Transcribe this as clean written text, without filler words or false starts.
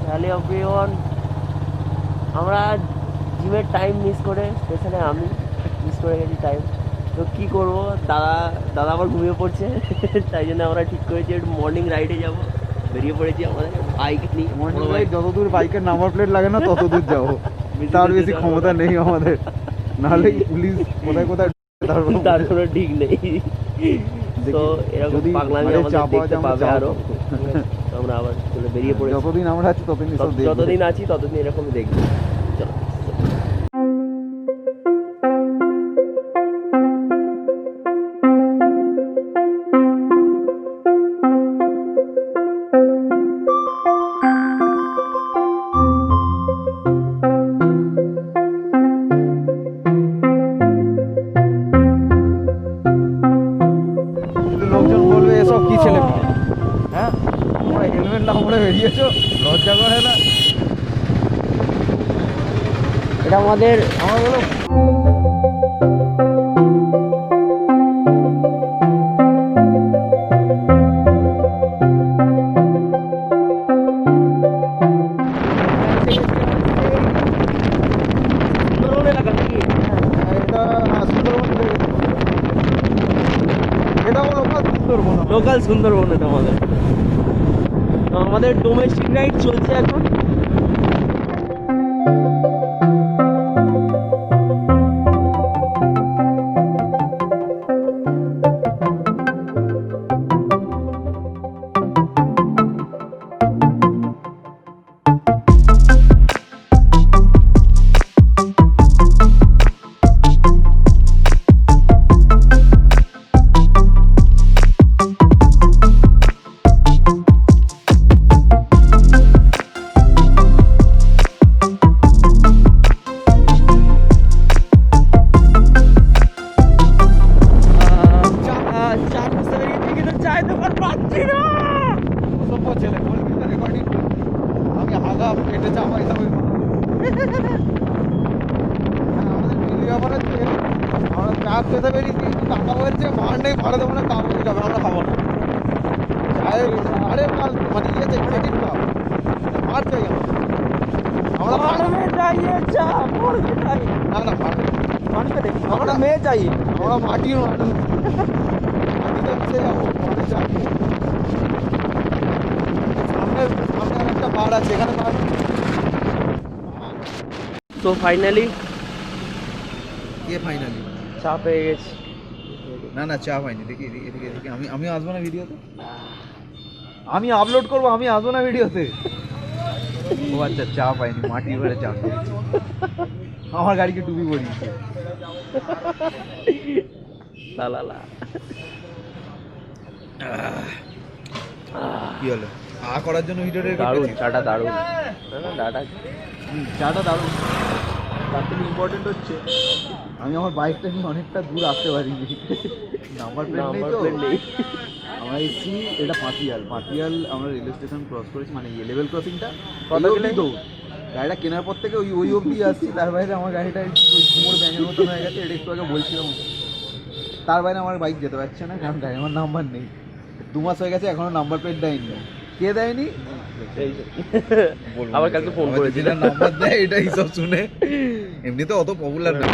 Hello everyone, আমরা জিমের time miss করে স্পেশালি আমি মিস করে গেছি টাইম। তো কী করবো, দাদা আবার ঘুমিয়ে পড়ছে তাই জন্য আমরা ঠিক করেছি একটু মর্নিং রাইডে যাবো। বেরিয়ে পড়েছি আমাদের বাইক নিয়ে। মর্নিং রাইড যতদূর বাইকের নাম্বার প্লেট লাগে না ততদূর যাবো, তার বেশি ক্ষমতা নেই আমাদের, নাহলে পুলিশ কোথায় কোথায় তার কোনো ঠিক নেই। তো এরকম পাগলামি আমাদের দেখতে পাবে আরো। আমরা আবার চলে বেরিয়ে পড়ে, যতদিন আমরা আছি যতদিন আছি ততদিন এরকম দেখবো। চলো। লোকজন বলবে এসব কি ছেলে, হ্যাঁ তোমরা হেলমেট না পরে বেরিয়েছো, লজ্জা করে না? এটা আমাদের আমার বলো লোকাল সুন্দরবন। এটা আমাদের ডোমেস্টিক রাইড চলছে এখন। মেয়ে চাই, আমরা মাটির মানুষ। একটা পাহাড় আছে এখানে। তো ফাইনালি চা পেয়ে গেছি। না চা পাইনি, দেখি এদিকে আমি আসবো না ভিডিওতে, আমি আপলোড করবো, আমি আসবো না ভিডিওতে। ও আচ্ছা, চা পাইনি, মাটি ভরে চা পেয়েছি। আমার গাড়িকে ডুবি পড়িয়েছে। কি হলো করার জন্য ভিডিওটা দারুণ, চাটা দারুণ, চাটা দারুণ। তার থেকে ইম্পর্টেন্ট হচ্ছে আমি আমার বাইকটা নিয়ে অনেকটা দূর আসতে পারিনি, নাম্বার প্লেট নেই। আমরা এসেছি এটা পাতিয়াল আমরা রেলওয়ে স্টেশন ক্রস করেছি, মানে লেভেল ক্রসিংটা কত গেলে দৌড়। গাড়িটা কেনার পর থেকে ওই অবধি আসছি, তার বাইরে আমার গাড়িটা ওই কুমোর ব্যাঙের মতন হয়ে গেছে। এটা একটু আগে বলছিলাম, তার বাইরে আমার বাইক যেতে পারছে না, কারণ গাড়ি আমার নাম্বার নেই। 2 মাস হয়ে গেছে, এখনো নাম্বার প্লেট দেয়নি। কে দেয়নি? আবার কালকে ফোন করেছিল, নাম্বার দেয়, এটাই সব শুনে। এমনিতে অত পপুলার না।